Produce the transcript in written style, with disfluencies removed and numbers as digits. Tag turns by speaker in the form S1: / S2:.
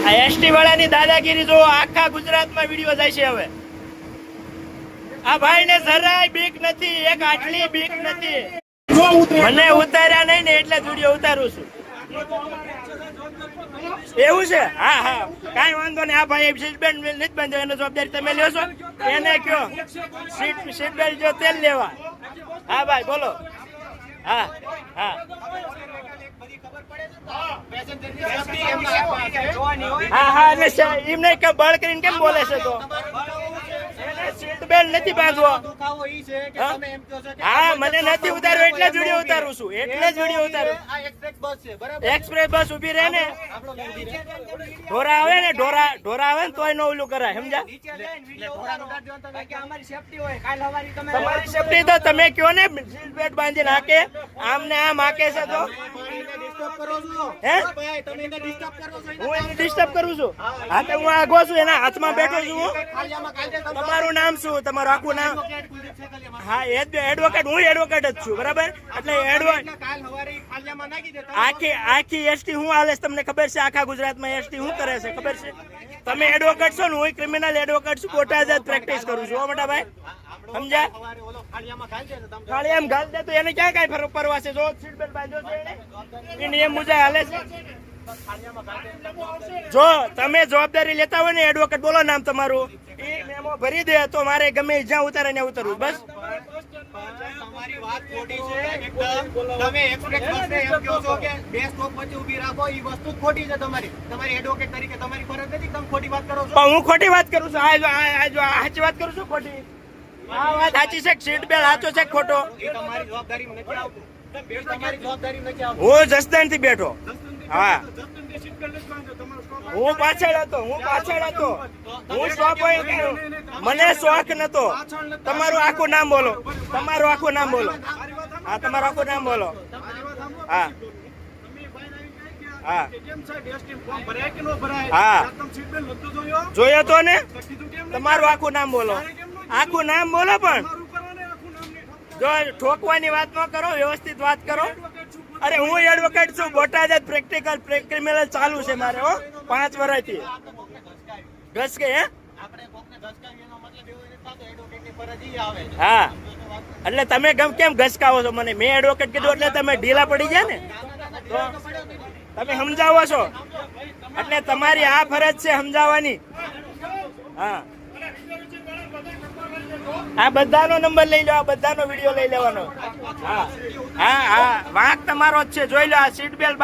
S1: આ એસટી વાળાની દાદાગીરી જો આખા ગુજરાતમાં વિડીયો જાય છે હવે. આ ભાઈ ને જરાય બીક નથી, એક આટલી બીક નથી. મને ઉતાર્યા નહીં ને એટલે વિડીયો ઉતારું છું. એવું છે? હા હા, કઈ વાંધો નહીં. આ ભાઈ સીટ બેલ્ટ નથી બાંધ્યો, એનો જવાબદારી તમે લ્યો છો. એને કયો સીટ બેલ્ટ જો તેલ લેવા. હા ભાઈ બોલો. હા હા હા હા, એમને બળ કરીને કેમ બોલે છે? તો સીટ બેલ્ટ નથી બાંધવો. હા, મને નથી ઉતારવું એટલે જ વિડીયો ઉતારું છું. એટલે જ વિડીયો ઉતારું. એક્સપ્રેસ બસ ઉભી રહે ને, ઢોરા આવે ને, ઢોરા આવે ને તોય નો ઓલું કરાય, સમજા? તમારી સેફટી તો તમે કયો ને, સીટ બેલ્ટ બાંધીને હાકે. આમ ને આમ હાકે છે તો હું એને ડિસ્ટર્બ કરું છું? હા તો હું આગો છું, એના હાથમાં બેઠો છું. તમારું નામ શું? તમારું આખું નામ? હા, એડવોકેટ. હું એડવોકેટ જ છું, બરાબર? એટલે આખી એસટી હું હાલે તમને ખબર છે? આખા ગુજરાતમાં એસટી શું કરે છે ખબર છે? તમે એડવોકેટ છો ને, હું ક્રિમિનલ એડવોકેટ છું. બોટાદ જ પ્રેક્ટિસ કરું છું. મોટા ભાઈ સમજ્યા? ખાલી એમ ગાલ દે તો એને ક્યાં કઈ ફરક પરવા છે? જો સીટ બેલ્ટ બાંધ્યો છે એ નિયમ મુજબ હાલે છે. જો તમે જવાબદારી લેતા હોય ને એડવોકેટ, બોલો નામ તમારું, એ મેમો ભરી દે તો મારે ગમે જ્યાં ઉતારે ત્યાં ઉતરવું. બસ
S2: તમારી વાત ખોટી છે એકદમ. તમે એક્સપ્રેસ બસને એમ કહો છો કે બે સ્ટોપ વચ્ચે ઊભી રાખો, એ વસ્તુ ખોટી છે. તમારી એડવોકેટ તરીકે તમારી ફરજ નથી, તમે ખોટી વાત કરો છો.
S1: પણ હું ખોટી વાત કરું છું? આ સાચી વાત કરું છું? ખોટી આ વાત સાચી છે? સીટ બેલ્ટ સાચો છે ખોટો?
S2: એ તમારી જવાબદારીમાં નથી આવતું. તમારી જવાબદારીમાં નથી આવતું.
S1: હું જસદણ થી બેઠો. હા, હું પાછળ હતો. હું શોખ હોય, મને શોખ નતો. તમારું આખું નામ બોલો. તમારું આખું નામ બોલો. હા, તમારું આખું નામ બોલો. હા હા હા, જોયો તો ને. તમારું આખું નામ બોલો. આખું નામ બોલો. પણ જો ઠોકવાની વાત ન કરો, વ્યવસ્થિત વાત કરો. અરે હું એડવોકેટ છું, બોટાદ જ પ્રેક્ટિકલ ક્રિમિનલ ચાલુ છે મારે. 5 વર્ષથી ઘસ કે. હા, એટલે તમે કેમ ઘસકાવો છો મને? મેં એડવોકેટ કીધું એટલે તમે ઢીલા પડી ગયા ને? તો તમે સમજાવો છો એટલે તમારી આ ફરજ છે સમજાવવાની. હા, આ બધાનો નંબર લઈ લો, આ બધાનો વિડીયો લઈ લેવાનો. હા હા હા, વાંક તમારો જ છે. જોઈ લો, આ સીટ બેલ્ટ